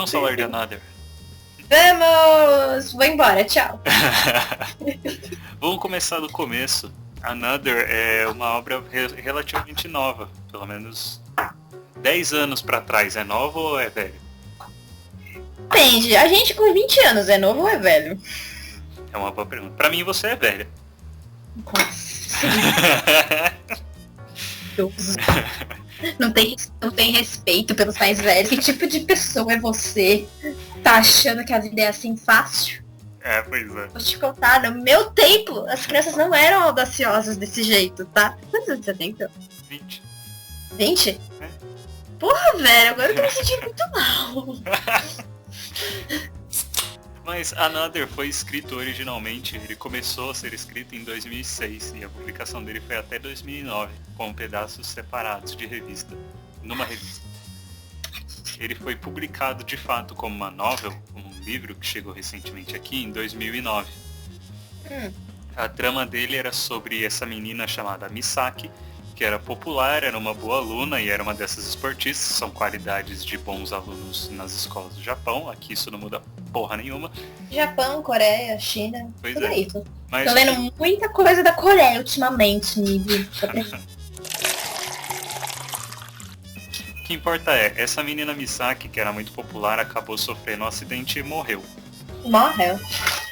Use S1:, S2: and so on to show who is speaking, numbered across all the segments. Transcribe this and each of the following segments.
S1: Vamos falar de Another.
S2: Vamos! Vou embora, tchau.
S1: Vamos começar do começo. Another é uma obra relativamente nova. Pelo menos 10 anos pra trás. É nova ou é velho?
S2: Depende, a gente com 20 anos é novo ou é velho?
S1: É uma boa pergunta. Pra mim você é velha.
S2: Nossa. Deus. Não tem respeito pelos mais velhos. Que tipo de pessoa é você? Tá achando que a vida é assim fácil?
S1: É, pois é.
S2: Vou te contar, no meu tempo, as crianças não eram audaciosas desse jeito, tá? Quantos anos você tem, então?
S1: 20.
S2: 20?
S1: É.
S2: Porra, velho, agora eu tô me sentindo muito mal.
S1: Mas Another foi escrito originalmente, ele começou a ser escrito em 2006 e a publicação dele foi até 2009, com pedaços separados de revista, numa revista. Ele foi publicado de fato como uma novel, como um livro que chegou recentemente aqui em 2009. A trama dele era sobre essa menina chamada Misaki, que era popular, era uma boa aluna e era uma dessas esportistas, são qualidades de bons alunos nas escolas do Japão, aqui isso não muda porra nenhuma.
S2: Japão, Coreia, China,
S1: Pois
S2: tudo
S1: é.
S2: isso.
S1: Mas
S2: Tô lendo muita coisa da Coreia ultimamente, Nibi.
S1: o que importa é, essa menina Misaki, que era muito popular, acabou sofrendo um acidente e morreu.
S2: Morreu.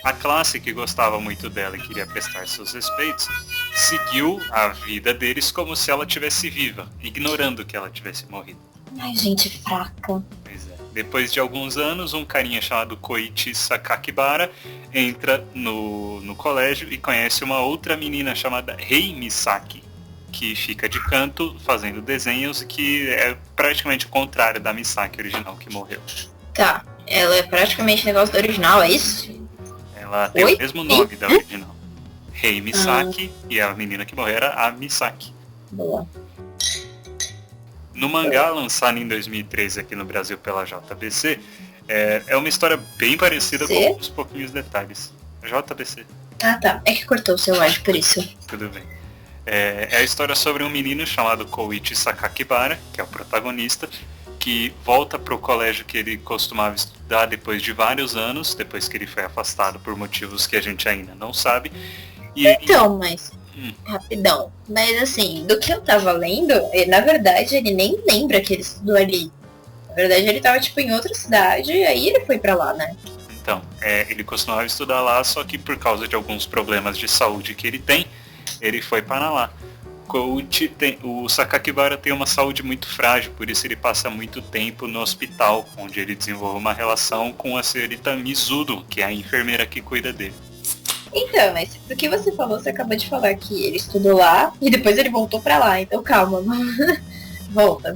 S1: A classe, que gostava muito dela e queria prestar seus respeitos, seguiu a vida deles como se ela tivesse viva, ignorando que ela tivesse morrido.
S2: Ai, gente fraca.
S1: Pois é. Depois de alguns anos, um carinha chamado Koichi Sakakibara entra no colégio e conhece uma outra menina chamada Rei Misaki, que fica de canto fazendo desenhos e que é praticamente o contrário da Misaki original que morreu.
S2: Tá, ela é praticamente negócio do original, é isso?
S1: Ela tem
S2: Oi?
S1: o mesmo nome da original. Rei Misaki e a menina que morreu era a Misaki.
S2: Boa.
S1: No mangá, lançado em 2013 aqui no Brasil pela JBC, é uma história bem parecida com alguns pouquinhos detalhes. JBC.
S2: Ah, tá. É que cortou o seu áudio, por isso.
S1: Tudo bem. É a história sobre um menino chamado Koichi Sakakibara, que é o protagonista, que volta para o colégio que ele costumava estudar depois de vários anos, depois que ele foi afastado por motivos que a gente ainda não sabe.
S2: Então, mas... Rapidão. Mas assim, do que eu tava lendo, na verdade ele nem lembra que ele estudou ali. Na verdade ele tava tipo em outra cidade e aí ele foi pra lá, né?
S1: Então, ele costumava estudar lá, só que por causa de alguns problemas de saúde que ele tem, ele foi para lá. O Sakakibara tem uma saúde muito frágil, por isso ele passa muito tempo no hospital, onde ele desenvolve uma relação com a senhorita Mizuno, que é a enfermeira que cuida dele.
S2: Então, mas do que você falou, você acabou de falar que ele estudou lá e depois ele voltou pra lá, então calma. volta.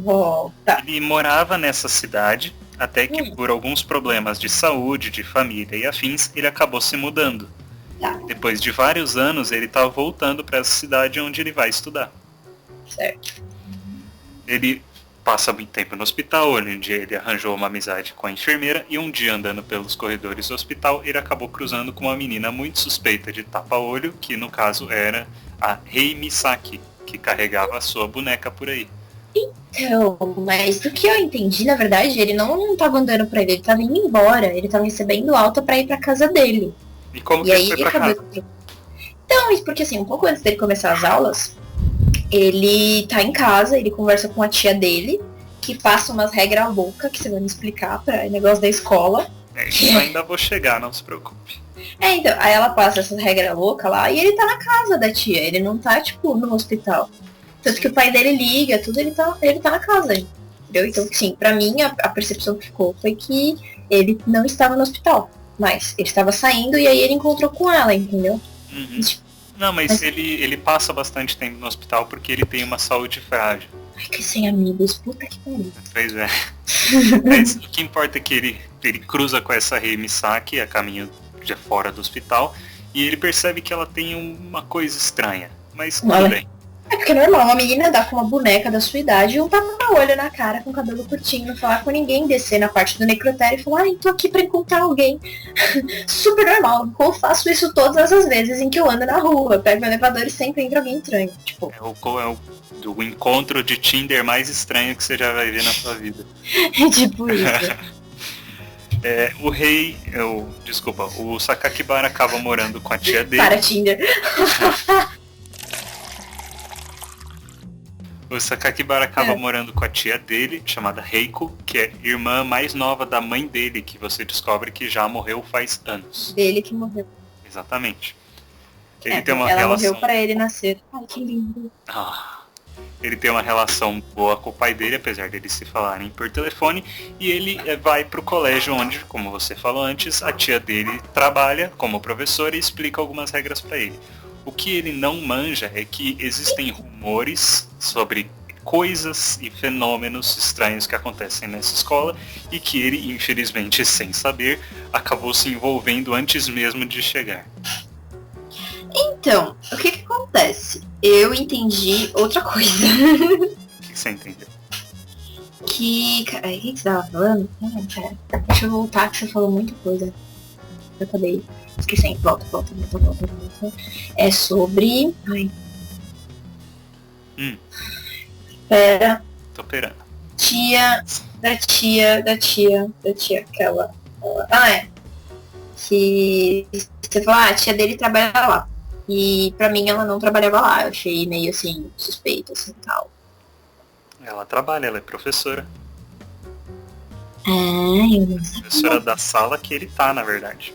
S1: Ele morava nessa cidade, até que por alguns problemas de saúde, de família e afins, ele acabou se mudando.
S2: Tá.
S1: Depois de vários anos, ele tá voltando para essa cidade onde ele vai estudar.
S2: Certo.
S1: Ele passa muito tempo no hospital, onde ele arranjou uma amizade com a enfermeira, e um dia andando pelos corredores do hospital, ele acabou cruzando com uma menina muito suspeita de tapa-olho, que no caso era a Rei Misaki, que carregava a sua boneca por aí.
S2: Então, mas do que eu entendi, na verdade, ele não tava andando pra ele tava indo embora, ele tava recebendo alta pra ir pra casa dele.
S1: E como que
S2: E
S1: ele
S2: aí
S1: foi pra casa?
S2: Então, isso porque assim, um pouco antes dele começar as aulas, ele tá em casa, ele conversa com a tia dele, que passa umas regras loucas que você vai me explicar pra negócio da escola.
S1: Isso ainda vou chegar, não se preocupe.
S2: Então, aí ela passa essas regras loucas lá e ele tá na casa da tia, ele não tá, tipo, no hospital. Tanto que o pai dele liga, tudo, ele tá na casa, entendeu? Então, sim, pra mim, a percepção que ficou foi que ele não estava no hospital, mas ele estava saindo e aí ele encontrou com ela, entendeu?
S1: Uhum. Não, mas ele passa bastante tempo no hospital porque ele tem uma saúde frágil.
S2: Ai, que sem amigos, puta que pariu.
S1: Pois é. Mas o que importa é que ele cruza com essa Rei Misaki a caminho de fora do hospital e ele percebe que ela tem uma coisa estranha. Mas tudo bem.
S2: É porque é normal, uma menina dá com uma boneca da sua idade e um tapa-olho na cara com cabelo curtinho, não falar com ninguém, descer na parte do necrotério e falar, ai, tô aqui pra encontrar alguém. Super normal. Eu faço isso todas as vezes em que eu ando na rua. Pego o elevador e sempre entra alguém estranho. Tipo.
S1: É o encontro de Tinder mais estranho que você já vai ver na sua vida.
S2: É tipo isso.
S1: O Sakakibara acaba morando com a tia dele.
S2: Para, Tinder.
S1: O Sakakibara acaba morando com a tia dele, chamada Reiko, que é irmã mais nova da mãe dele, que você descobre que já morreu faz anos.
S2: Dele que morreu.
S1: Exatamente. Ele tem
S2: ela
S1: relação...
S2: morreu pra ele nascer. Ai, que lindo.
S1: Ele tem uma relação boa com o pai dele, apesar deles se falarem por telefone, e ele vai pro colégio onde, como você falou antes, a tia dele trabalha como professora e explica algumas regras para ele. O que ele não manja é que existem rumores sobre coisas e fenômenos estranhos que acontecem nessa escola e que ele, infelizmente, sem saber, acabou se envolvendo antes mesmo de chegar.
S2: Então, o que acontece? Eu entendi outra coisa.
S1: O que você entendeu?
S2: Cara, o que você tava falando? Cara, deixa eu voltar que você falou muita coisa. Eu acabei esquecendo. Volta. É sobre... Ai. Pera.
S1: Tô esperando.
S2: Da tia, aquela. Que você falou, a tia dele trabalha lá. E pra mim ela não trabalhava lá. Eu achei meio assim, suspeito, assim, tal.
S1: Ela trabalha, ela é professora.
S2: Eu não sei.
S1: Professora da sala que ele tá, na verdade.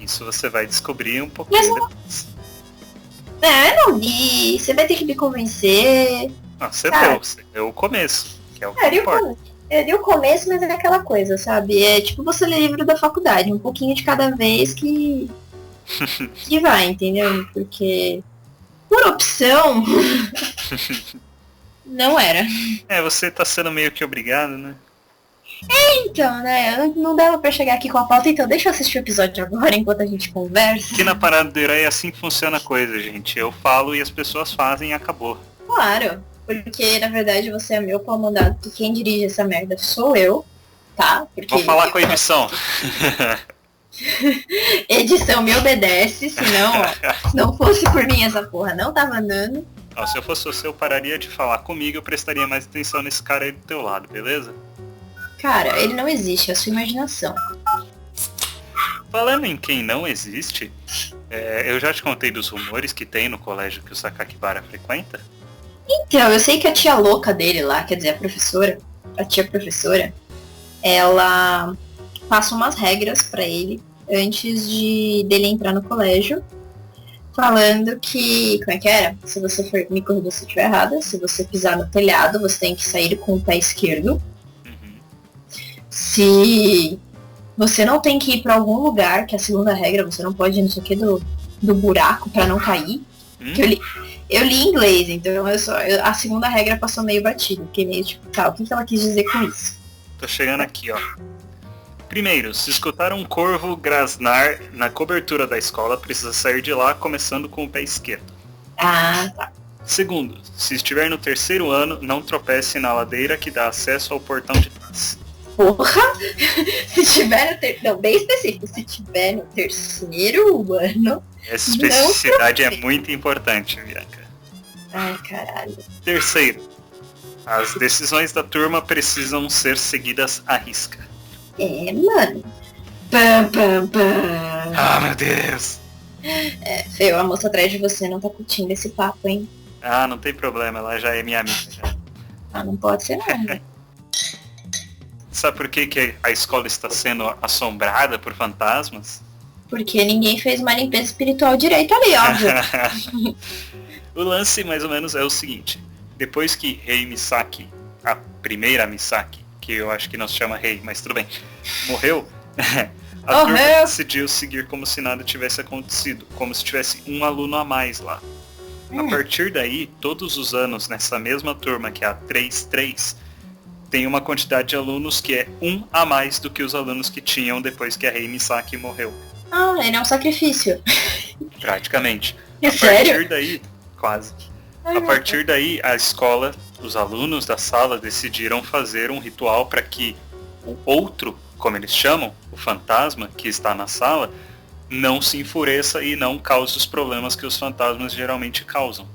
S1: Isso você vai descobrir um pouquinho depois.
S2: Não vi. Você vai ter que me convencer.
S1: Não, você deu o começo, que é o que importa.
S2: Eu li o começo, mas é aquela coisa, sabe? É tipo você ler livro da faculdade, um pouquinho de cada vez que vai, entendeu? Porque por opção não era.
S1: Você tá sendo meio que obrigado, né?
S2: Então, né? Não dava pra chegar aqui com a pauta, então deixa eu assistir o episódio agora enquanto a gente conversa.
S1: Aqui na Parada do Herói é assim que funciona a coisa, gente. Eu falo e as pessoas fazem e acabou.
S2: Claro. Porque, na verdade, você é meu pau mandado, que quem dirige essa merda sou eu, tá? Porque
S1: vou falar com a edição.
S2: Edição me obedece, senão, se não fosse por mim essa porra não tava andando.
S1: Se eu fosse você, eu pararia de falar comigo, eu prestaria mais atenção nesse cara aí do teu lado, beleza?
S2: Cara, ele não existe, é a sua imaginação.
S1: Falando em quem não existe, eu já te contei dos rumores que tem no colégio que o Sakakibara frequenta?
S2: Então, eu sei que a tia louca dele lá, quer dizer, a tia professora, ela passa umas regras pra ele antes dele entrar no colégio, falando que, como é que era? Se você for, me corrija se eu estiver errada, se você pisar no telhado, você tem que sair com o pé esquerdo. Se você não tem que ir pra algum lugar, que é a segunda regra, você não pode ir não sei o que do buraco pra não cair. Que eu li em inglês, então a segunda regra passou meio batida, porque meio tipo, o que ela quis dizer com isso?
S1: Tô chegando aqui, ó. Primeiro, se escutar um corvo grasnar na cobertura da escola, precisa sair de lá começando com o pé esquerdo.
S2: Tá.
S1: Segundo, se estiver no terceiro ano, não tropece na ladeira que dá acesso ao portão de trás.
S2: Porra! Se tiver não, bem específico, se tiver no terceiro ano...
S1: Essa especificidade é muito importante, Bianca.
S2: Ai, caralho.
S1: Terceiro, as decisões da turma precisam ser seguidas à risca.
S2: Mano. Pam.
S1: Meu Deus.
S2: Feio, a moça atrás de você não tá curtindo esse papo, hein?
S1: Não tem problema, ela já é minha amiga. Já.
S2: Não pode ser não, né?
S1: Sabe por que a escola está sendo assombrada por fantasmas?
S2: Porque ninguém fez uma limpeza espiritual direito ali, óbvio.
S1: O lance, mais ou menos, é o seguinte. Depois que Rei Misaki, a primeira Misaki, que eu acho que não se chama Rei, mas tudo bem, morreu, a turma decidiu seguir como se nada tivesse acontecido, como se tivesse um aluno a mais lá. A partir daí, todos os anos, nessa mesma turma, que é a 3-3, tem uma quantidade de alunos que é um a mais do que os alunos que tinham depois que a Rei Misaki morreu.
S2: Ele é um sacrifício.
S1: Praticamente.
S2: Sério?
S1: Partir daí, quase. A partir daí, a escola, os alunos da sala decidiram fazer um ritual para que o outro, como eles chamam, o fantasma que está na sala, não se enfureça e não cause os problemas que os fantasmas geralmente causam.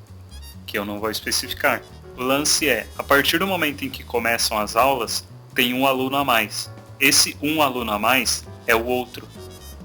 S1: Que eu não vou especificar. O lance é, a partir do momento em que começam as aulas, tem um aluno a mais. Esse um aluno a mais é o outro.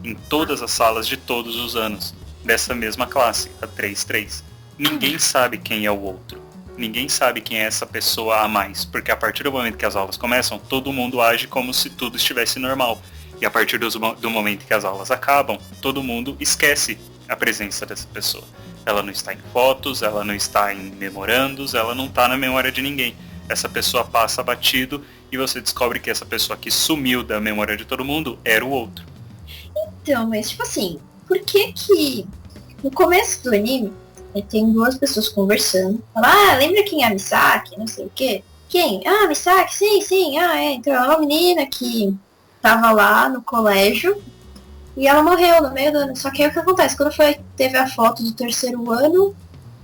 S1: Em todas as salas de todos os anos. Dessa mesma classe, a 3-3. Ninguém sabe quem é o outro. Ninguém sabe quem é essa pessoa a mais. Porque a partir do momento que as aulas começam, todo mundo age como se tudo estivesse normal. E a partir do momento que as aulas acabam, todo mundo esquece a presença dessa pessoa. Ela não está em fotos, ela não está em memorandos, ela não está na memória de ninguém. Essa pessoa passa batido e você descobre que essa pessoa que sumiu da memória de todo mundo era o outro.
S2: Então, mas tipo assim, por que no começo do anime tem duas pessoas conversando, falam, lembra quem é a Misaki, não sei o quê? Quem? Ah, Misaki, sim, então é uma menina que tava lá no colégio e ela morreu no meio do ano. Só que aí o que acontece? Quando teve a foto do terceiro ano,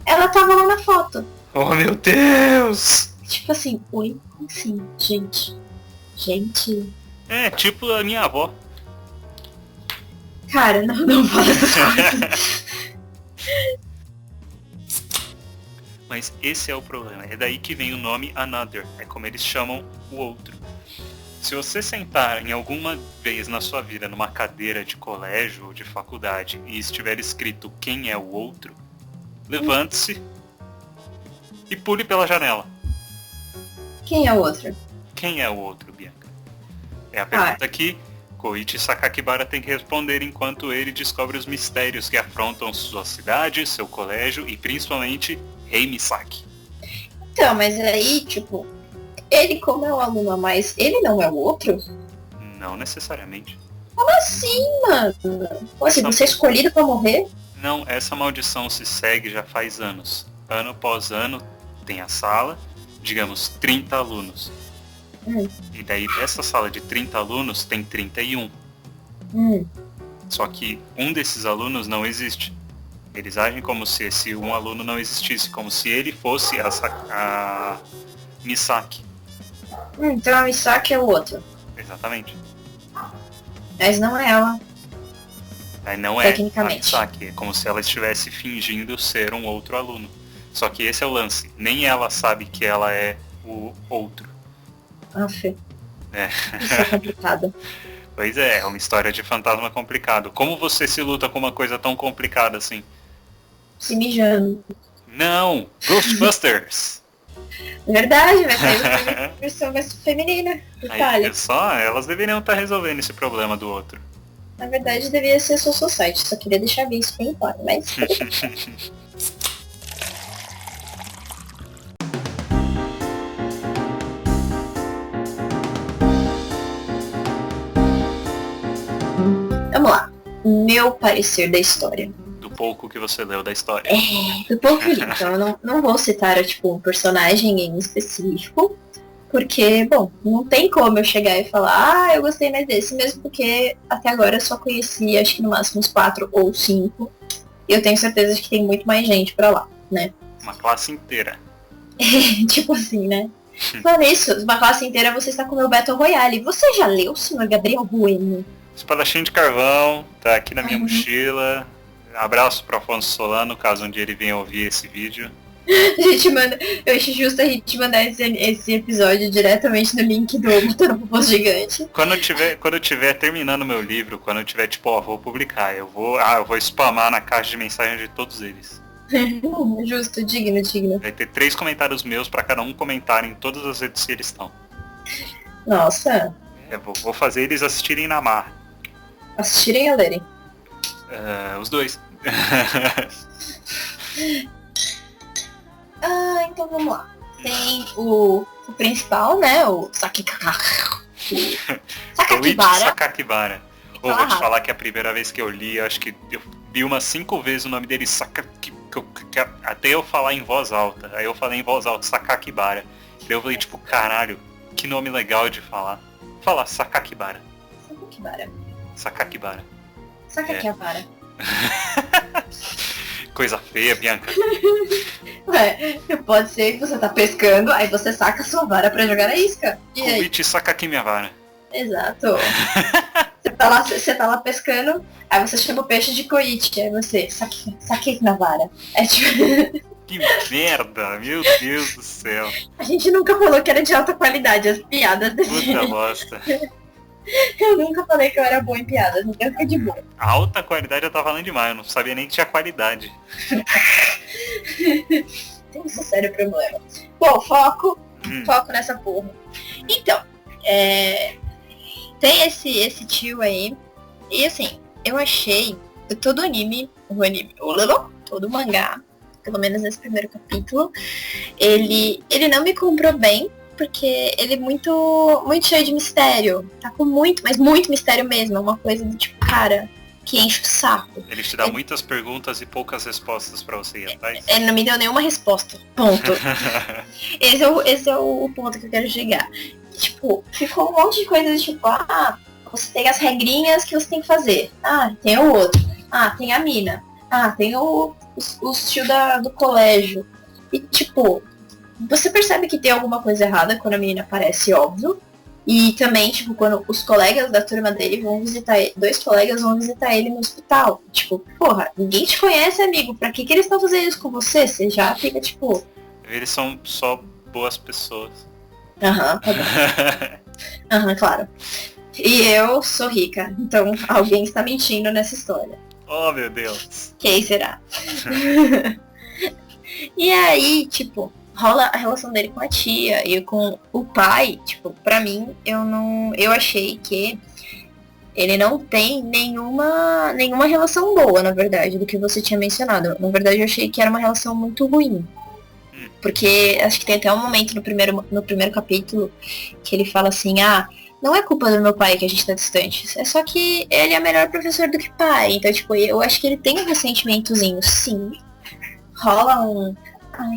S2: ela tava lá na foto.
S1: Oh meu Deus!
S2: Tipo assim, oi? Assim, gente.
S1: É, tipo a minha avó.
S2: Cara, não fala essas coisas.
S1: Mas esse é o problema. É daí que vem o nome Another. É como eles chamam o outro. Se você sentar em alguma vez na sua vida numa cadeira de colégio ou de faculdade e estiver escrito quem é o outro, levante-se e pule pela janela.
S2: Quem é o outro?
S1: Quem é o outro, Bianca? É a pergunta que Koichi Sakakibara tem que responder enquanto ele descobre os mistérios que afrontam sua cidade, seu colégio e principalmente Rei Misaki.
S2: Então, mas aí, tipo, ele como é o aluno a mais, ele não é o outro?
S1: Não necessariamente.
S2: Como assim, mano? Como assim, você é escolhido pra morrer?
S1: Não, essa maldição se segue já faz anos. Ano após ano tem a sala, digamos, 30 alunos. E daí dessa sala de 30 alunos tem 31. Só que um desses alunos não existe. Eles agem como se esse um aluno não existisse, como se ele fosse a Misaki.
S2: Então a Misaki é o outro.
S1: Exatamente.
S2: Mas não é ela.
S1: Aí não é a
S2: Tecnicamente.
S1: Misaki, é como se ela estivesse fingindo ser um outro aluno. Só que esse é o lance. Nem ela sabe que ela é o outro.
S2: Aff.
S1: É.
S2: Isso é complicado.
S1: Pois é uma história de fantasma complicado. Como você se luta com uma coisa tão complicada assim?
S2: Se mijando.
S1: Não! Ghostbusters!
S2: Verdade, vai sair uma versão mais feminina.
S1: Aí, é só, elas deveriam estar resolvendo esse problema do outro.
S2: Na verdade, devia ser Soul Society. Só queria deixar bem isso bem claro, mas... Vamos lá. Meu parecer da história.
S1: Do pouco que você leu da história.
S2: Do pouco que eu li. Então eu não vou citar, tipo, um personagem em específico. Porque, bom, não tem como eu chegar e falar, eu gostei mais desse, mesmo porque até agora eu só conheci, acho que no máximo uns 4 ou 5. E eu tenho certeza de que tem muito mais gente pra lá, né?
S1: Uma classe inteira.
S2: Tipo assim, né? Falando isso, uma classe inteira você está com o meu Battle Royale. Você já leu, senhor Gabriel Bueno?
S1: Espadachim de carvão, tá aqui na minha mochila. Abraço pro Afonso Solano, caso um dia ele venha ouvir esse vídeo.
S2: Eu acho justo a gente mandar esse episódio diretamente no link do Botando Popô Gigante.
S1: Quando eu tiver terminando meu livro, quando eu tiver tipo, vou publicar, eu vou spamar na caixa de mensagem de todos eles.
S2: Justo, digno.
S1: Vai ter 3 comentários meus pra cada um comentar em todas as redes que eles estão.
S2: Nossa.
S1: Vou fazer eles assistirem na mar.
S2: Assistirem a lerem?
S1: Os dois.
S2: Então vamos lá. Tem o principal, né? O Sakakibara.
S1: Sakakibara. Vou te falar que a primeira vez que eu li, acho que eu li umas 5 vezes o nome dele, até eu falar em voz alta. Aí eu falei em voz alta, Sakakibara. Daí eu falei, tipo, caralho, que nome legal de falar. Fala, Sakakibara. Sakakibara. Coisa feia, Bianca.
S2: Ué, pode ser que você tá pescando, aí você saca a sua vara pra jogar a isca. E aí?
S1: Koichi, saca aqui minha vara.
S2: Exato. Você tá lá pescando, aí você chama o peixe de Koichi, aí você saquei na vara. É tipo...
S1: Que merda, meu Deus do céu.
S2: A gente nunca falou que era de alta qualidade as piadas desse
S1: Puta
S2: jeito.
S1: bosta.
S2: Eu nunca falei que eu era boa em piadas, nunca fiquei de boa.
S1: Alta qualidade eu tava falando demais, eu não sabia nem que tinha qualidade.
S2: Tem um sério problema. Bom, foco nessa porra. Então, tem esse tio aí. E assim, eu achei todo todo mangá, pelo menos nesse primeiro capítulo, ele não me comprou bem, porque ele é muito cheio de mistério. Tá com mas muito mistério mesmo. É uma coisa do tipo, cara, que enche o saco.
S1: Ele te dá muitas perguntas e poucas respostas pra você ir atrás.
S2: Ele não me deu nenhuma resposta. Ponto. esse é o ponto que eu quero chegar. Tipo, ficou um monte de coisas tipo, você tem as regrinhas que você tem que fazer. Tem o outro. Tem a mina. Tem os tio do colégio. E tipo, você percebe que tem alguma coisa errada quando a menina aparece, óbvio. E também, tipo, quando os colegas da turma dele vão visitar ele, 2 colegas vão visitar ele no hospital. Tipo, porra, ninguém te conhece, amigo. Pra que eles estão fazendo isso com você? Você já fica, tipo...
S1: Eles são só boas pessoas.
S2: Tá bom. Claro. E eu sou rica, então alguém está mentindo nessa história.
S1: Oh, meu Deus.
S2: Quem será? E aí, tipo... rola a relação dele com a tia e com o pai, tipo, pra mim, eu achei que ele não tem nenhuma relação boa, na verdade, do que você tinha mencionado. Na verdade, eu achei que era uma relação muito ruim. Porque acho que tem até um momento no primeiro capítulo que ele fala assim, não é culpa do meu pai que a gente tá distante. É só que ele é melhor professor do que pai. Então, tipo, eu acho que ele tem um ressentimentozinho, sim. Rola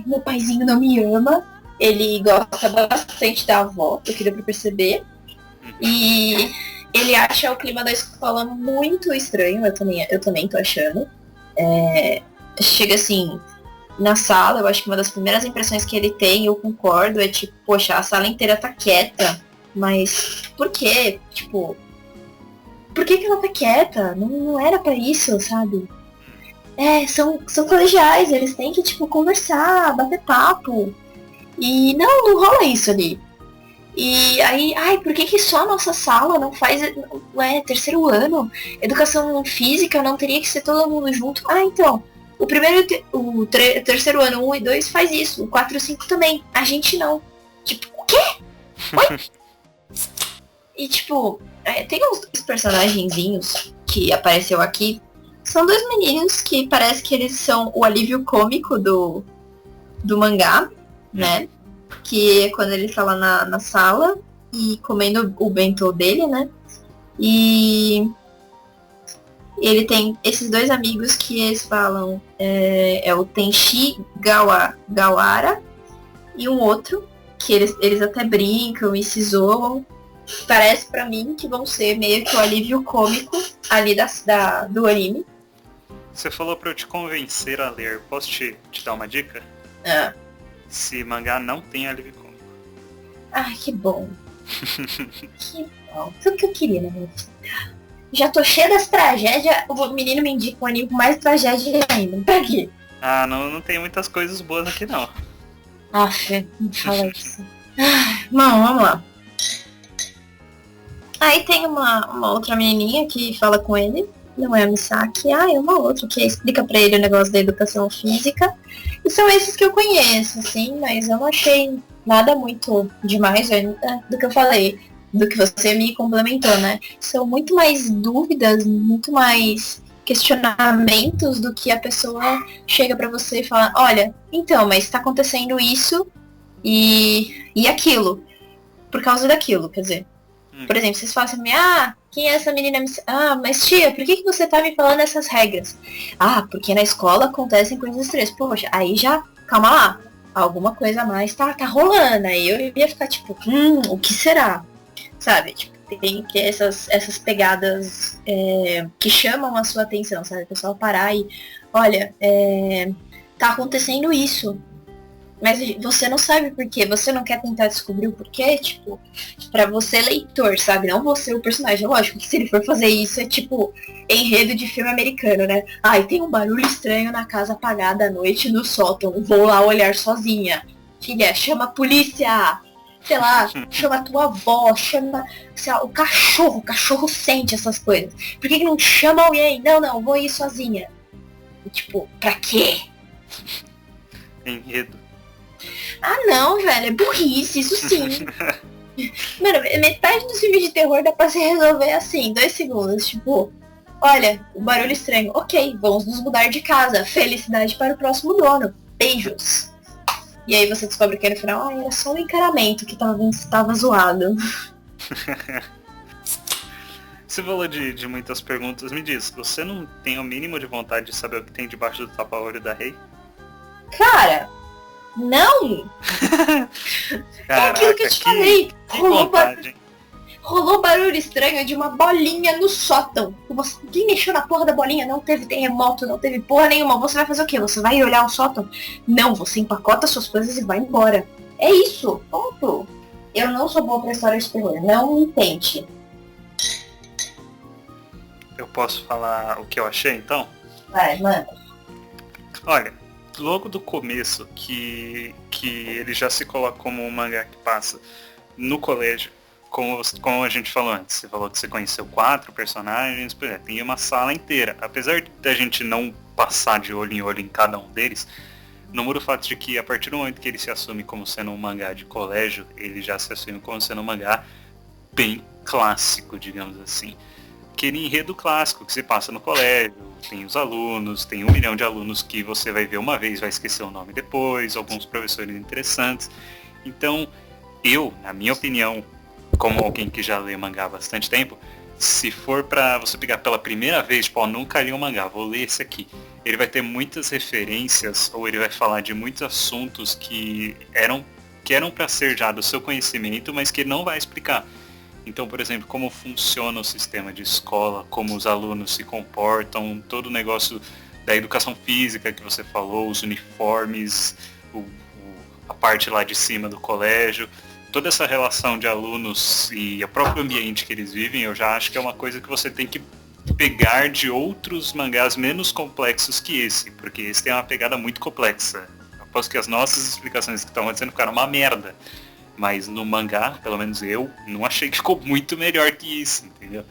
S2: meu paizinho não me ama. Ele gosta bastante da avó, eu queria perceber. E ele acha o clima da escola muito estranho, eu também tô achando. Chega assim, na sala, eu acho que uma das primeiras impressões que ele tem, eu concordo, é tipo, poxa, a sala inteira tá quieta, mas por quê? Tipo, por que ela tá quieta? Não era pra isso, sabe? São colegiais, eles têm que, tipo, conversar, bater papo. E não rola isso ali. E aí, por que só a nossa sala não faz, terceiro ano? Educação física não teria que ser todo mundo junto? Então, o terceiro ano 1 e 2 faz isso, o 4 e 5 também. A gente não. Tipo, o quê? Oi? E tipo, tem uns personagenzinhos que apareceu aqui. São 2 meninos que parece que eles são o alívio cômico do mangá, né? Que é quando ele tá lá na sala e comendo o bentô dele, né? E ele tem esses 2 amigos que eles falam, é o Tenchi Gawara e um outro, que eles até brincam e se zoam. Parece pra mim que vão ser meio que o alívio cômico ali do anime.
S1: Você falou pra eu te convencer a ler. Posso te dar uma dica? Se mangá não tem alívio cômico.
S2: Que bom. Que bom. Tudo que eu queria na minha vida. Já tô cheia das tragédias. O menino me indica um anime com mais tragédia ainda. Pra quê?
S1: Não tem muitas coisas boas aqui não.
S2: Não fala isso. Bom, vamos lá. Aí tem uma outra menininha que fala com ele. Não é a Misaki, é uma outra que explica pra ele o negócio da educação física. E são esses que eu conheço, assim, mas eu não achei nada muito demais do que eu falei, do que você me complementou, né? São muito mais dúvidas, muito mais questionamentos do que a pessoa chega pra você e fala, olha, então, mas tá acontecendo isso e aquilo, por causa daquilo, quer dizer. Por exemplo, vocês falam assim, quem é essa menina? Mas tia, por que você tá me falando essas regras? Porque na escola acontecem coisas estranhas. Poxa, aí já, calma lá, alguma coisa a mais tá rolando. Aí eu ia ficar tipo, o que será? Sabe, tipo, tem que ter essas pegadas que chamam a sua atenção, sabe? O pessoal parar e, olha, tá acontecendo isso. Mas você não sabe por quê. Você não quer tentar descobrir o porquê, tipo, pra você leitor, sabe? Não você o personagem. Lógico que se ele for fazer isso é tipo enredo de filme americano, né? Ai, tem um barulho estranho na casa apagada à noite no sótão. Vou lá olhar sozinha. Filha, chama a polícia! Sei lá, chama a tua avó, chama, sei lá, o cachorro sente essas coisas. Por que não chama alguém? Não, vou ir sozinha. E, tipo, pra quê?
S1: Enredo.
S2: Ah não, velho, é burrice, isso sim. Mano, metade dos filmes de terror dá pra se resolver assim, 2 segundos, tipo, olha, o barulho estranho, ok, vamos nos mudar de casa, felicidade para o próximo dono, beijos. E aí você descobre que no final, era só um encaramento que tava zoado.
S1: Você falou de muitas perguntas, me diz, você não tem o mínimo de vontade de saber o que tem debaixo do tapa-olho da Rei?
S2: Cara, não! É aquilo que eu te falei. Rolou barulho estranho de uma bolinha no sótão. Quem mexeu na porra da bolinha? Não teve terremoto, não teve porra nenhuma. Você vai fazer o quê? Você vai olhar o sótão? Não, você empacota suas coisas e vai embora. É isso, ponto. Eu não sou boa pra história de terror. Não me tente.
S1: Eu posso falar o que eu achei, então?
S2: Vai, manda.
S1: Olha, logo do começo, que ele já se coloca como um mangá que passa no colégio, como a gente falou antes. Você falou que você conheceu 4 personagens, por exemplo, tem uma sala inteira. Apesar da gente não passar de olho em olho em cada um deles, no muro o fato de que a partir do momento que ele se assume como sendo um mangá de colégio, ele já se assume como sendo um mangá bem clássico, digamos assim. Aquele enredo clássico que se passa no colégio, tem os alunos, tem 1 milhão de alunos que você vai ver uma vez, vai esquecer o nome depois, alguns professores interessantes. Então, eu, na minha opinião, como alguém que já lê mangá há bastante tempo, se for pra você pegar pela primeira vez, tipo, nunca li um mangá, vou ler esse aqui. Ele vai ter muitas referências, ou ele vai falar de muitos assuntos que eram para ser já do seu conhecimento, mas que ele não vai explicar. Então, por exemplo, como funciona o sistema de escola, como os alunos se comportam, todo o negócio da educação física que você falou, os uniformes, a parte lá de cima do colégio, toda essa relação de alunos e o próprio ambiente que eles vivem, eu já acho que é uma coisa que você tem que pegar de outros mangás menos complexos que esse, porque esse tem uma pegada muito complexa. Aposto que as nossas explicações que estão acontecendo ficaram uma merda. Mas no mangá, pelo menos eu, não achei que ficou muito melhor que isso, entendeu?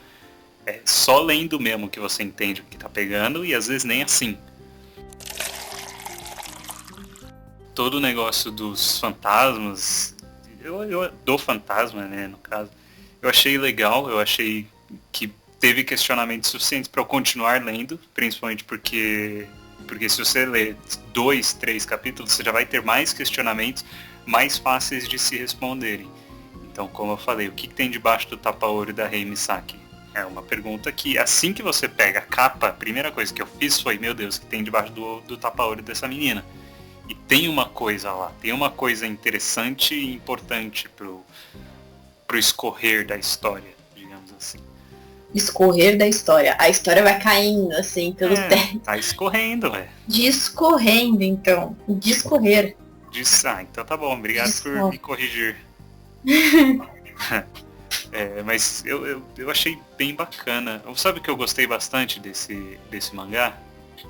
S1: É só lendo mesmo que você entende o que tá pegando e às vezes nem assim. Todo o negócio dos fantasmas, do fantasma, né, no caso, eu achei legal, eu achei que teve questionamentos suficientes para eu continuar lendo, principalmente porque se você ler 2, 3 capítulos, você já vai ter mais questionamentos mais fáceis de se responderem. Então, como eu falei, o que tem debaixo do tapa-olho da Rei Misaki? É uma pergunta que, assim que você pega a capa, a primeira coisa que eu fiz foi, meu Deus, o que tem debaixo do tapa-olho dessa menina? E tem uma coisa lá, tem uma coisa interessante e importante pro escorrer da história, digamos assim.
S2: Escorrer da história. A história vai caindo, assim, pelos tetos.
S1: Tá escorrendo, velho.
S2: Discorrendo, então. Discorrer.
S1: Então tá bom, obrigado por me corrigir. Mas eu achei bem bacana. Sabe o que eu gostei bastante desse mangá?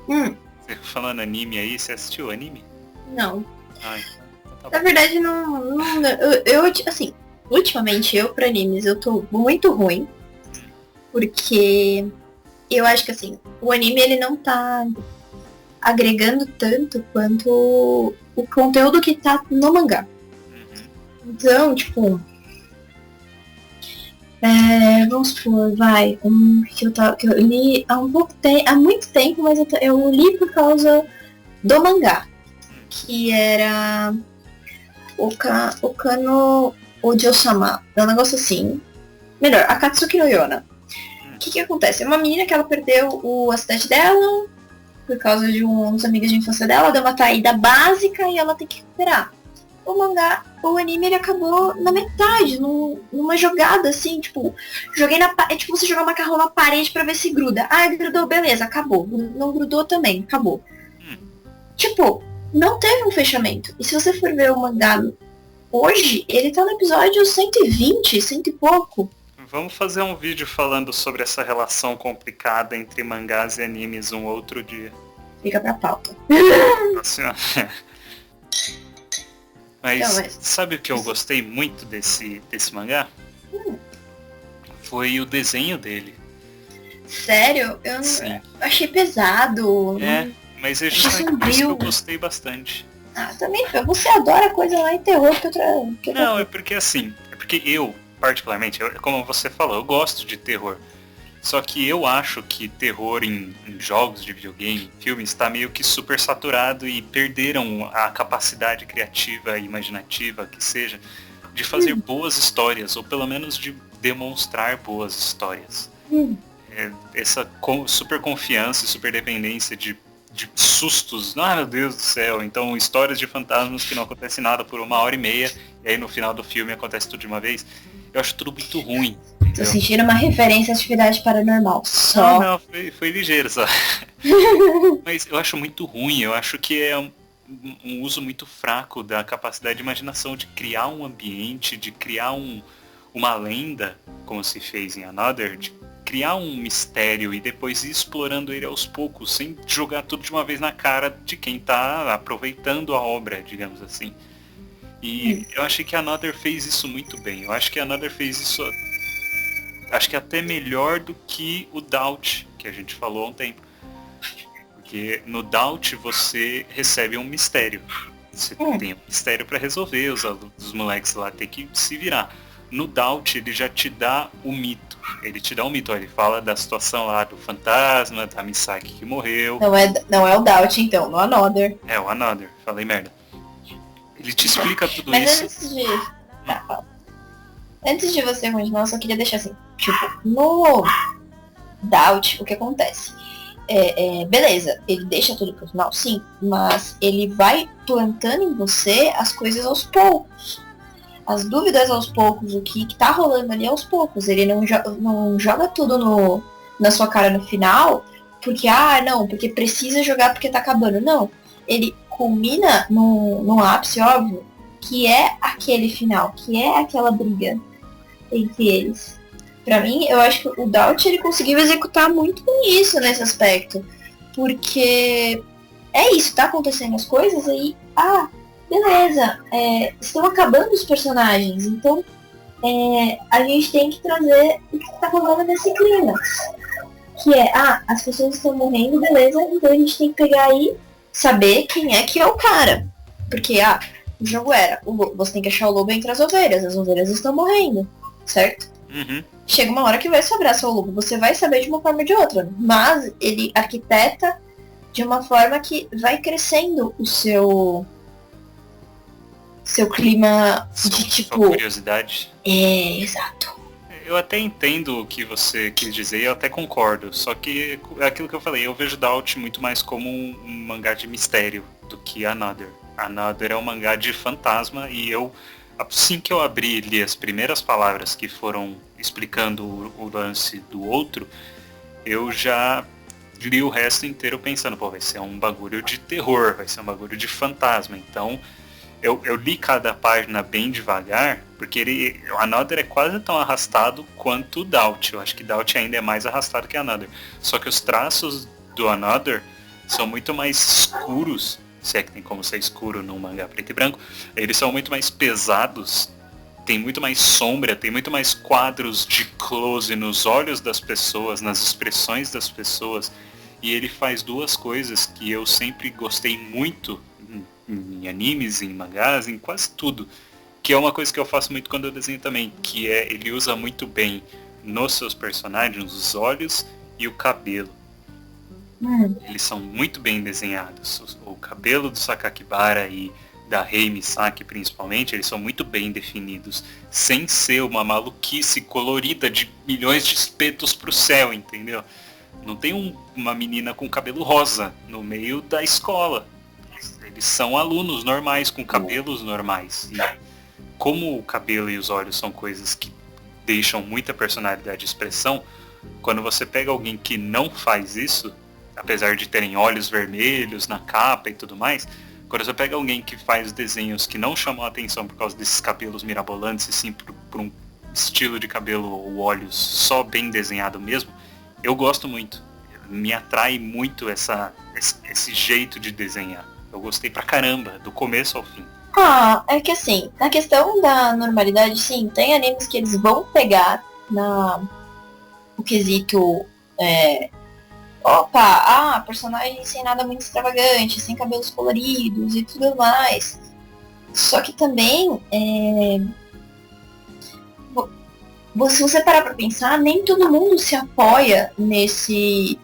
S1: Você falando anime aí, você assistiu anime?
S2: Não.
S1: Então tá bom.
S2: Na verdade, não assim, ultimamente pra animes eu tô muito ruim. Porque eu acho que assim, o anime ele não tá agregando tanto quanto o conteúdo que tá no mangá. Então, tipo, vamos supor, que eu li há muito tempo, mas eu li por causa do mangá, que era o Kano Ojo-sama, é um negócio assim, melhor, Akatsuki no Yona. O que acontece? É uma menina que ela perdeu a cidade dela, por causa de uns amigos de infância dela, deu uma traída básica e ela tem que recuperar. O anime, ele acabou na metade, numa jogada, assim, tipo, é tipo você jogar macarrão na parede pra ver se gruda. Ah, grudou, beleza, acabou. Não grudou também, acabou. Tipo, não teve um fechamento. E se você for ver o mangá hoje, ele tá no episódio 120, cento e pouco.
S1: Vamos fazer um vídeo falando sobre essa relação complicada entre mangás e animes um outro dia.
S2: Fica pra pauta.
S1: Nossa. Mas sabe o que eu gostei muito desse
S2: Hum.
S1: mangá? Foi o desenho dele.
S2: Sério? Eu
S1: Sim.
S2: achei pesado.
S1: Mas é justamente por isso que eu gostei bastante.
S2: Também, você adora coisa lá em terror que outra...
S1: Não, é porque eu, particularmente, como você falou, eu gosto de terror. Só que eu acho que terror em jogos de videogame, filmes, está meio que super saturado e perderam a capacidade criativa e imaginativa, que seja, de fazer boas histórias, ou pelo menos de demonstrar boas histórias. Essa super confiança e super dependência de sustos, meu Deus do céu, então histórias de fantasmas que não acontece nada por 1h30, e aí no final do filme acontece tudo de uma vez, eu acho tudo muito ruim.
S2: Tô sentindo uma referência à atividade paranormal, só.
S1: Não, foi ligeiro só. Mas eu acho muito ruim, eu acho que é um uso muito fraco da capacidade de imaginação, de criar um ambiente, de criar uma lenda, como se fez em Another, de criar um mistério e depois ir explorando ele aos poucos, sem jogar tudo de uma vez na cara de quem tá aproveitando a obra, digamos assim. E eu achei que a Another fez isso muito bem. Eu acho que a Another fez isso, acho que até melhor do que o Doubt, que a gente falou há um tempo. Porque no Doubt você recebe um mistério. Você tem um mistério para resolver, os moleques lá tem que se virar. No Doubt ele já te dá o mito. Ele te dá um mito, ele fala da situação lá do fantasma, da Misaki que morreu.
S2: Não é o Doubt então, no Another.
S1: É o Another, falei merda. Ele te explica tudo
S2: Mas
S1: isso.
S2: Antes de você continuar, eu só queria deixar assim, tipo, no Doubt, o que acontece? Beleza, ele deixa tudo pro final, sim, mas ele vai plantando em você as coisas aos poucos. As dúvidas aos poucos, o que tá rolando ali aos poucos. Ele não joga tudo na sua cara no final, porque, porque precisa jogar porque tá acabando. Não, ele culmina no ápice, óbvio, que é aquele final, que é aquela briga entre eles. Pra mim, eu acho que o Doubt, ele conseguiu executar muito bem isso nesse aspecto. Porque é isso, tá acontecendo as coisas aí, beleza, estão acabando os personagens, então a gente tem que trazer o que tá rolando nesse clima. Que as pessoas estão morrendo, beleza, então a gente tem que pegar aí, saber quem é que é o cara. Porque, o jogo você tem que achar o lobo entre as ovelhas estão morrendo, certo?
S1: Uhum.
S2: Chega uma hora que vai sobrar seu lobo, você vai saber de uma forma ou de outra, mas ele arquiteta de uma forma que vai crescendo o seu clima de tipo...
S1: Sua curiosidade.
S2: Exato.
S1: Eu até entendo o que você quis dizer e eu até concordo, só que é aquilo que eu falei, eu vejo Doubt muito mais como um mangá de mistério do que Another. Another é um mangá de fantasma e assim que eu abri e li as primeiras palavras que foram explicando o lance do outro, eu já li o resto inteiro pensando, vai ser um bagulho de terror, vai ser um bagulho de fantasma, então... Eu li cada página bem devagar, porque o Another é quase tão arrastado quanto o Doubt. Eu acho que Doubt ainda é mais arrastado que Another. Só que os traços do Another são muito mais escuros, se é que tem como ser escuro num mangá preto e branco. Eles são muito mais pesados, tem muito mais sombra, tem muito mais quadros de close nos olhos das pessoas, nas expressões das pessoas. E ele faz duas coisas que eu sempre gostei muito em animes, em mangás, em quase tudo, que é uma coisa que eu faço muito quando eu desenho também, que é ele usa muito bem nos seus personagens os olhos e o cabelo. Eles são muito bem desenhados. O cabelo do Sakakibara e da Rei Misaki principalmente, eles são muito bem definidos, sem ser uma maluquice colorida de milhões de espetos pro céu, entendeu? Não tem uma menina com cabelo rosa no meio da escola. Eles são alunos normais, com cabelos normais. E como o cabelo e os olhos são coisas que deixam muita personalidade e expressão, quando você pega alguém que não faz isso, apesar de terem olhos vermelhos na capa e tudo mais, Agora, você pega alguém que faz desenhos que não chamam a atenção por causa desses cabelos mirabolantes, e sim por um estilo de cabelo ou olhos só bem desenhado mesmo, eu gosto muito. Me atrai muito esse jeito de desenhar. Eu gostei pra caramba, do começo ao fim.
S2: É que assim, na questão da normalidade, sim, tem animes que eles vão pegar o quesito personagem sem nada muito extravagante, sem cabelos coloridos e tudo mais. Só que também, se você parar pra pensar, nem todo mundo se apoia nesse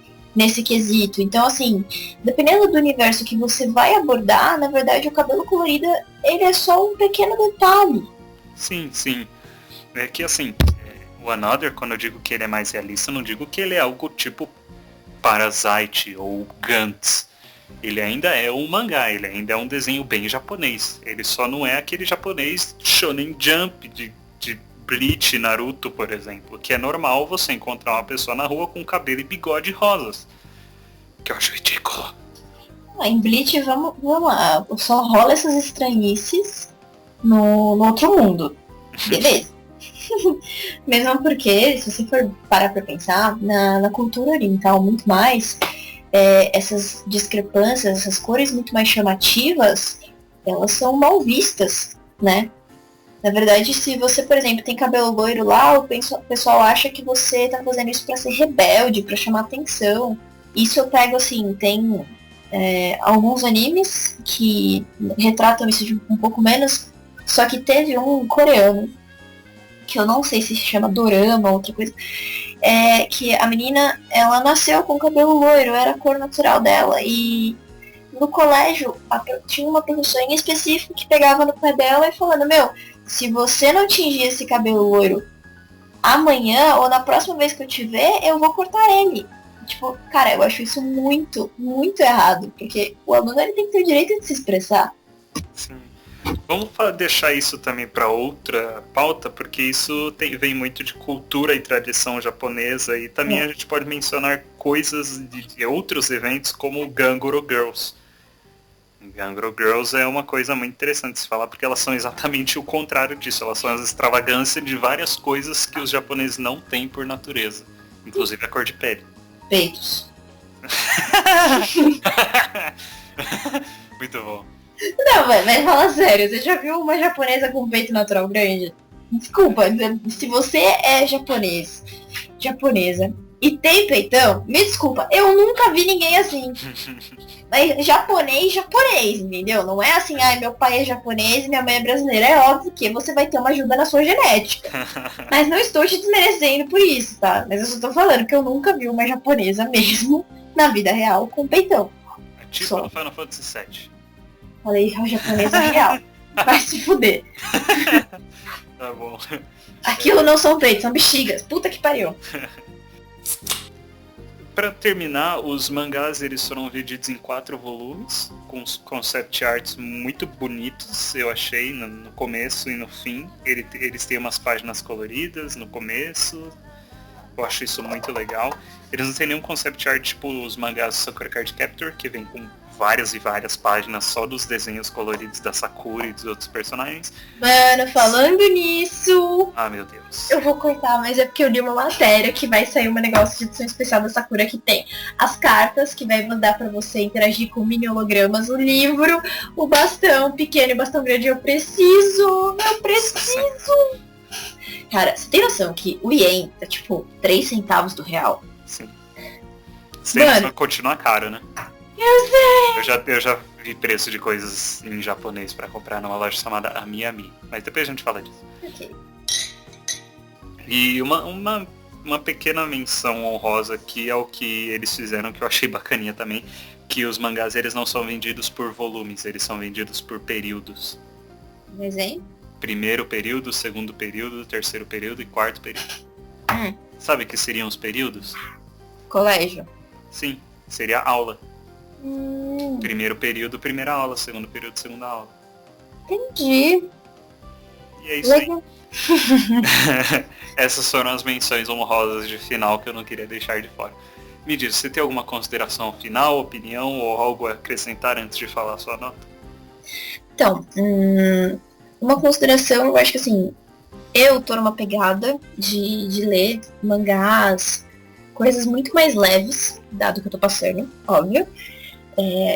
S2: quesito. Então, assim, dependendo do universo que você vai abordar, na verdade, o cabelo colorido, ele é só um pequeno detalhe.
S1: Sim, sim. É que, assim, o Another, quando eu digo que ele é mais realista, eu não digo que ele é algo tipo Parasite ou Gantz. Ele ainda é um mangá, ele ainda é um desenho bem japonês. Ele só não é aquele japonês Shonen Jump de Bleach, Naruto, por exemplo, que é normal você encontrar uma pessoa na rua com cabelo e bigode rosas. Que eu acho ridículo.
S2: Em Bleach, vamos lá, só rola essas estranhices no outro mundo. Beleza. Mesmo porque, se você for parar pra pensar, na cultura oriental muito mais, essas discrepâncias, essas cores muito mais chamativas, elas são mal vistas, né? Na verdade, se você, por exemplo, tem cabelo loiro lá, o pessoal acha que você tá fazendo isso pra ser rebelde, pra chamar atenção. Isso eu pego, assim, tem alguns animes que retratam isso de um pouco menos, só que teve um coreano, que eu não sei se chama dorama ou outra coisa, que a menina, ela nasceu com cabelo loiro, era a cor natural dela, e no colégio tinha uma professora em específico que pegava no pé dela e falando, se você não tingir esse cabelo loiro amanhã ou na próxima vez que eu te ver, eu vou cortar ele. Tipo, cara, eu acho isso muito, muito errado, porque o aluno ele tem que ter o direito de se expressar.
S1: Sim. Vamos deixar isso também para outra pauta, porque isso vem muito de cultura e tradição japonesa, e também a gente pode mencionar coisas de outros eventos como o Ganguro Girls. Ganguro Girls é uma coisa muito interessante de se falar, porque elas são exatamente o contrário disso. Elas são as extravagâncias de várias coisas que os japoneses não têm por natureza. Inclusive a cor de pele.
S2: Peitos.
S1: Muito bom.
S2: Não, mas fala sério, você já viu uma japonesa com peito natural grande? Desculpa, se você é japonesa, e tem peitão, me desculpa, eu nunca vi ninguém assim. Mas japonês, entendeu? Não é assim, meu pai é japonês e minha mãe é brasileira. É óbvio que você vai ter uma ajuda na sua genética. Mas não estou te desmerecendo por isso, tá? Mas eu só tô falando que eu nunca vi uma japonesa mesmo, na vida real, com peitão.
S1: É tipo no Final Fantasy VII.
S2: Falei, japonesa real. Vai se fuder.
S1: Tá bom.
S2: Aquilo não são peitos, são bexigas. Puta que pariu.
S1: Para terminar, os mangás eles foram divididos em 4 volumes, com concept arts muito bonitos, eu achei, no começo e no fim. Eles têm umas páginas coloridas no começo, eu acho isso muito legal. Eles não têm nenhum concept art tipo os mangás Sakura Card Captor, que vem com várias e várias páginas só dos desenhos coloridos da Sakura e dos outros personagens.
S2: Mano, falando nisso...
S1: Ah, meu Deus.
S2: Eu vou cortar, mas é porque eu li uma matéria que vai sair um negócio de edição especial da Sakura que tem as cartas que vai mandar pra você interagir com mini hologramas, o livro, o bastão pequeno e o bastão grande. Eu preciso! Cara, você tem noção que o ien tá tipo 3 centavos do real?
S1: Sim. Mano, continua caro, né?
S2: Eu sei!
S1: Eu já vi preço de coisas em japonês pra comprar numa loja chamada Amiami. Mas depois a gente fala disso.
S2: Ok.
S1: E uma pequena menção honrosa aqui é o que eles fizeram, que eu achei bacaninha também, que os mangás eles não são vendidos por volumes, eles são vendidos por períodos.
S2: Desenho?
S1: Primeiro período, segundo período, terceiro período e quarto período. Sabe o que seriam os períodos?
S2: Colégio.
S1: Sim, seria aula. Primeiro período, primeira aula, segundo período, segunda aula.
S2: Entendi.
S1: E é isso aí. Essas foram as menções honrosas de final que eu não queria deixar de fora. Me diz, você tem alguma consideração final, opinião ou algo a acrescentar antes de falar a sua nota?
S2: Então, uma consideração, eu acho que assim, eu tô numa pegada de ler mangás, coisas muito mais leves, dado que eu tô passando, óbvio.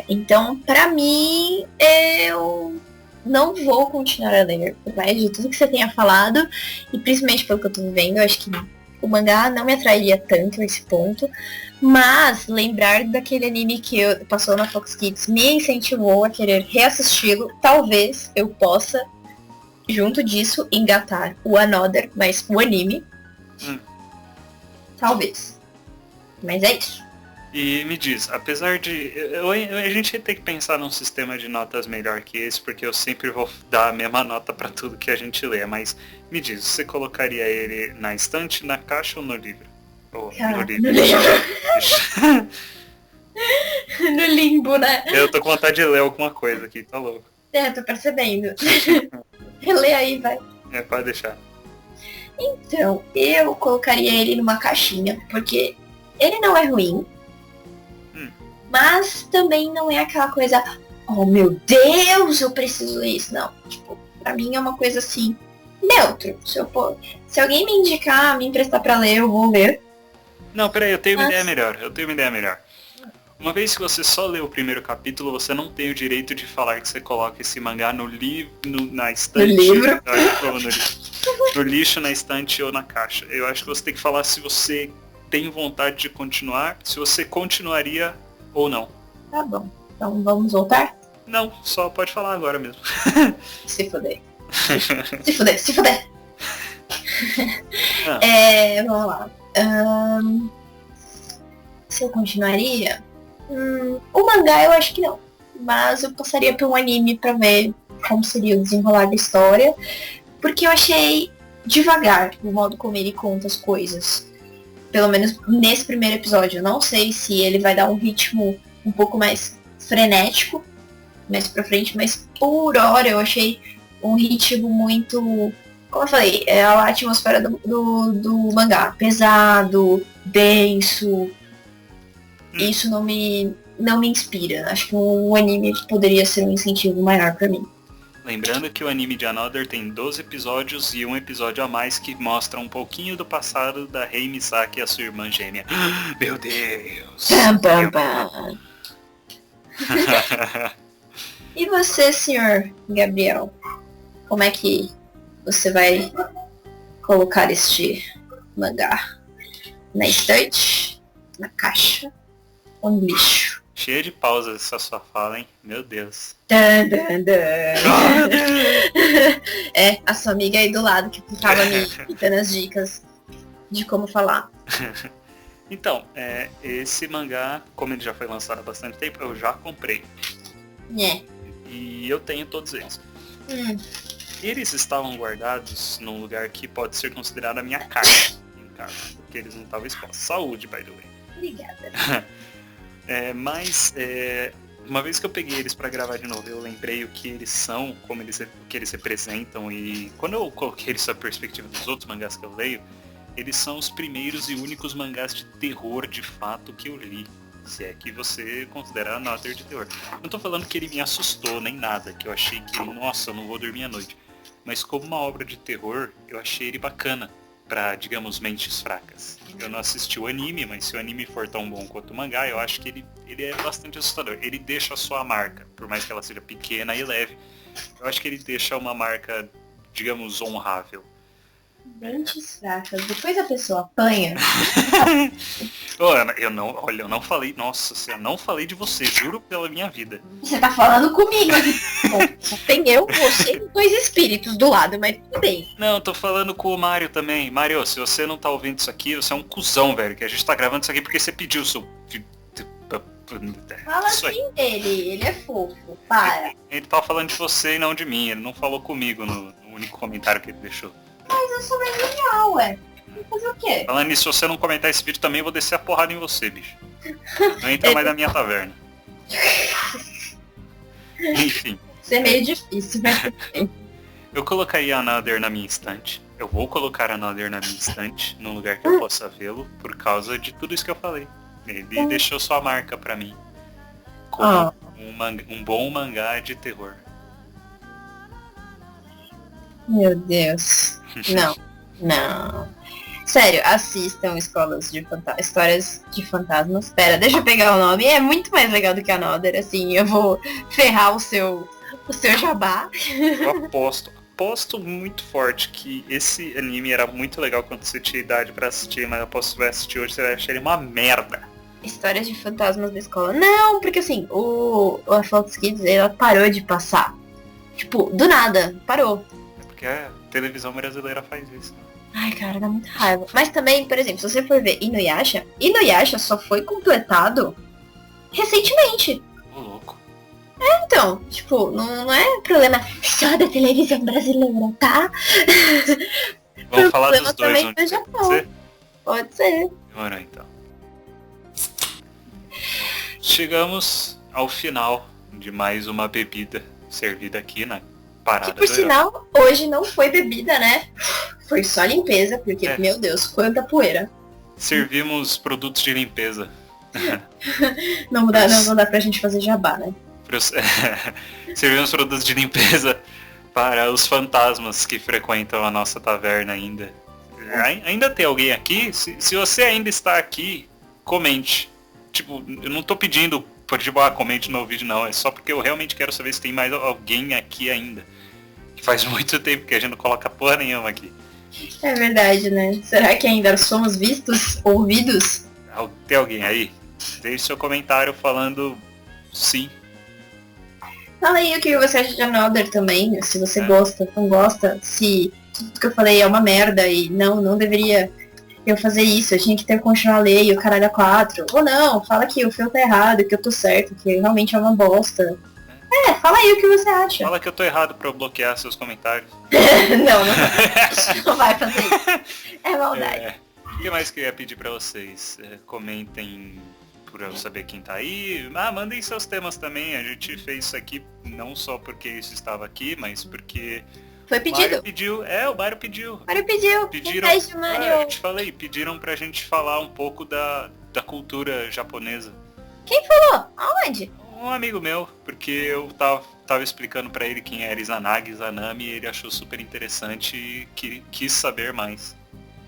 S2: Então, pra mim, eu não vou continuar a ler, por mais de tudo que você tenha falado, e principalmente pelo que eu tô vivendo, eu acho que o mangá não me atrairia tanto a esse ponto, mas lembrar daquele anime que passou na Fox Kids me incentivou a querer reassisti-lo. Talvez eu possa, junto disso, engatar o Another, mas o anime. Talvez. Mas é isso.
S1: E me diz, apesar de... a gente ia ter que pensar num sistema de notas melhor que esse, porque eu sempre vou dar a mesma nota pra tudo que a gente lê. Mas me diz, você colocaria ele na estante, na caixa ou no livro? Ou no livro?
S2: No livro. No limbo, né?
S1: Eu tô com vontade de ler alguma coisa aqui, tá louco.
S2: Tô percebendo. Relê aí, vai.
S1: Pode deixar.
S2: Então, eu colocaria ele numa caixinha, porque ele não é ruim, mas também não é aquela coisa, oh meu Deus, eu preciso isso. Não, tipo, pra mim é uma coisa assim, neutro. Se alguém me indicar, me emprestar pra ler, eu vou ler.
S1: Não, peraí, eu tenho uma ideia melhor. Uma vez que você só lê o primeiro capítulo, você não tem o direito de falar que você coloca esse mangá no livro, na estante.
S2: No livro?
S1: No lixo, na estante ou na caixa. Eu acho que você tem que falar se você tem vontade de continuar, se você continuaria ou não.
S2: Tá bom. Então vamos voltar?
S1: Não, só pode falar agora mesmo.
S2: Se fuder. Se fuder. Vamos lá. Se eu continuaria? O mangá eu acho que não. Mas eu passaria por um anime pra ver como seria o desenrolar da história. Porque eu achei devagar o modo como ele conta as coisas. Pelo menos nesse primeiro episódio. Eu não sei se ele vai dar um ritmo um pouco mais frenético mais pra frente, mas por hora eu achei um ritmo muito, como eu falei, a atmosfera do mangá. Pesado, denso. Isso não me inspira. Acho que um anime poderia ser um incentivo maior pra mim.
S1: Lembrando que o anime de Another tem 12 episódios e um episódio a mais que mostra um pouquinho do passado da Rei Misaki e a sua irmã gêmea. Meu Deus!
S2: E você, senhor Gabriel? Como é que você vai colocar este mangá? Na estante? Na caixa? Ou no lixo?
S1: Cheia de pausas essa sua fala, hein? Meu Deus.
S2: A sua amiga aí do lado que ficava me dando as dicas de como falar.
S1: Então, esse mangá, como ele já foi lançado há bastante tempo, eu já comprei. E eu tenho todos eles. Eles estavam guardados num lugar que pode ser considerado a minha caixa em casa, porque eles não estavam expostos. Saúde, by the way.
S2: Obrigada.
S1: Mas uma vez que eu peguei eles pra gravar de novo, eu lembrei o que eles são, o que eles representam, e quando eu coloquei eles na perspectiva dos outros mangás que eu leio, eles são os primeiros e únicos mangás de terror de fato que eu li. Se é que você considera Another de terror. Não tô falando que ele me assustou nem nada, que eu achei que, nossa, eu não vou dormir à noite. Mas como uma obra de terror, eu achei ele bacana pra, digamos, mentes fracas. Eu não assisti o anime, mas se o anime for tão bom quanto o mangá, eu acho que ele é bastante assustador. Ele deixa a sua marca, por mais que ela seja pequena e leve. Eu acho que ele deixa uma marca, digamos, honrável.
S2: Mentes fracas. Depois a pessoa apanha.
S1: eu não falei, nossa, eu não falei de você, juro pela minha vida.
S2: Você tá falando comigo aqui. Bom, só tem eu, você e 2 espíritos do lado, mas tudo bem.
S1: Não, tô falando com o Mário também. Mário, se você não tá ouvindo isso aqui, você é um cuzão, velho, que a gente tá gravando isso aqui porque você pediu o seu...
S2: Fala assim dele, ele é fofo, para.
S1: Ele tava falando de você e não de mim, ele não falou comigo no único comentário que ele deixou.
S2: Mas eu sou bem legal, ué. Vou fazer o quê?
S1: Falando nisso, se você não comentar esse vídeo também, eu vou descer a porrada em você, bicho. Não entra mais na minha taverna. Enfim.
S2: Isso é meio difícil, mas...
S1: Eu colocaria Another na minha estante. Eu vou colocar Another na minha estante, num lugar que eu possa vê-lo, por causa de tudo isso que eu falei. Ele deixou sua marca pra mim. Como um bom mangá de terror.
S2: Meu Deus. Não, não. Sério, assistam Histórias de Fantasmas. Pera, deixa eu pegar o nome. É muito mais legal do que Another, assim, eu vou ferrar o seu jabá.
S1: Eu aposto muito forte que esse anime era muito legal quando você tinha idade pra assistir, mas eu posso assistir hoje, você vai achar ele uma merda.
S2: Histórias de Fantasmas da escola. Não, porque assim, a Fox Kids, ela parou de passar. Tipo, do nada, parou.
S1: É porque a televisão brasileira faz isso.
S2: Ai, cara, dá muita raiva. Mas também, por exemplo, se você for ver Inuyasha só foi completado recentemente.
S1: Ô, louco.
S2: Então, tipo, não é problema só da televisão brasileira, tá?
S1: Vamos falar
S2: Problema
S1: dos dois
S2: também
S1: juntos.
S2: do Japão. Pode ser.
S1: Demorou então. Chegamos ao final de mais uma bebida servida aqui na parada.
S2: Que por sinal, hoje não foi bebida, né? Foi só limpeza, porque, meu Deus, quanta poeira.
S1: Servimos produtos de limpeza.
S2: Não dá pra gente fazer jabá, né?
S1: Servimos produtos de limpeza para os fantasmas que frequentam a nossa taverna ainda. Ainda tem alguém aqui? Se você ainda está aqui, comente. Tipo, eu não tô pedindo por tipo, comente no vídeo não. É só porque eu realmente quero saber se tem mais alguém aqui ainda. Que faz muito tempo que a gente não coloca porra nenhuma aqui.
S2: É verdade, né? Será que ainda somos vistos, ouvidos?
S1: Tem alguém aí? Deixe seu comentário falando sim.
S2: Fala aí o que você acha de Another também, se você gosta, não gosta, se tudo que eu falei é uma merda e não deveria eu fazer isso, eu tinha que ter continuado a lei, o caralho a 4. Ou não, fala que o Phil tá errado, que eu tô certo, que realmente é uma bosta. Fala aí o que você acha.
S1: Fala que eu tô errado pra eu bloquear seus comentários.
S2: não vai fazer isso. É maldade.
S1: O que mais que eu ia pedir pra vocês? Comentem por eu saber quem tá aí. Mandem seus temas também. A gente fez isso aqui não só porque isso estava aqui, mas porque
S2: foi pedido.
S1: O Mário pediu. O Mário pediu.
S2: O Mário pediu.
S1: Pediram. Eu te falei, pediram pra gente falar um pouco da cultura japonesa.
S2: Quem falou? Aonde?
S1: Um amigo meu, porque eu tava explicando pra ele quem era Izanagi, Izanami, e ele achou super interessante e quis saber mais.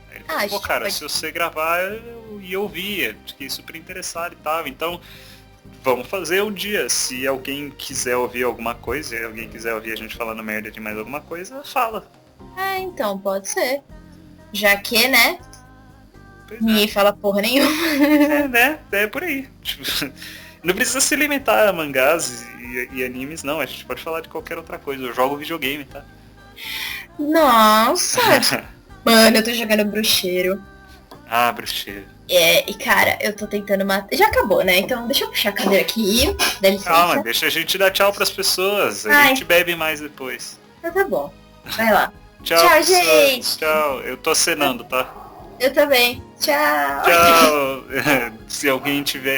S1: Aí ele falou, pô, cara, se você gravar, eu ia ouvir, fiquei super interessado e tal, então vamos fazer um dia. Se alguém quiser ouvir alguma coisa, se alguém quiser ouvir a gente falando merda de mais alguma coisa, fala.
S2: Então, pode ser. Já que, né? Ninguém fala porra nenhuma.
S1: É por aí. Tipo, não precisa se limitar a mangás e animes, não. A gente pode falar de qualquer outra coisa. Eu jogo videogame, tá?
S2: Nossa! Mano, eu tô jogando bruxeiro.
S1: Bruxeiro.
S2: E cara, eu tô tentando matar. Já acabou, né? Então deixa eu puxar a cadeira aqui. Dá licença.
S1: Calma, deixa a gente dar tchau pras pessoas. A gente bebe mais depois.
S2: Então tá bom. Vai lá.
S1: Tchau,
S2: gente.
S1: Tchau. Eu tô acenando, tá?
S2: Eu também. Tchau.
S1: Tchau.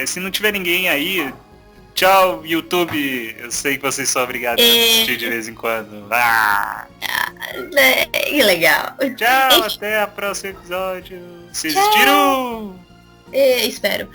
S1: Se não tiver ninguém aí, tchau, YouTube. Eu sei que vocês são obrigados a assistir de vez em quando.
S2: Que legal.
S1: Tchau, até o próximo episódio. Vocês assistiram?
S2: Espero.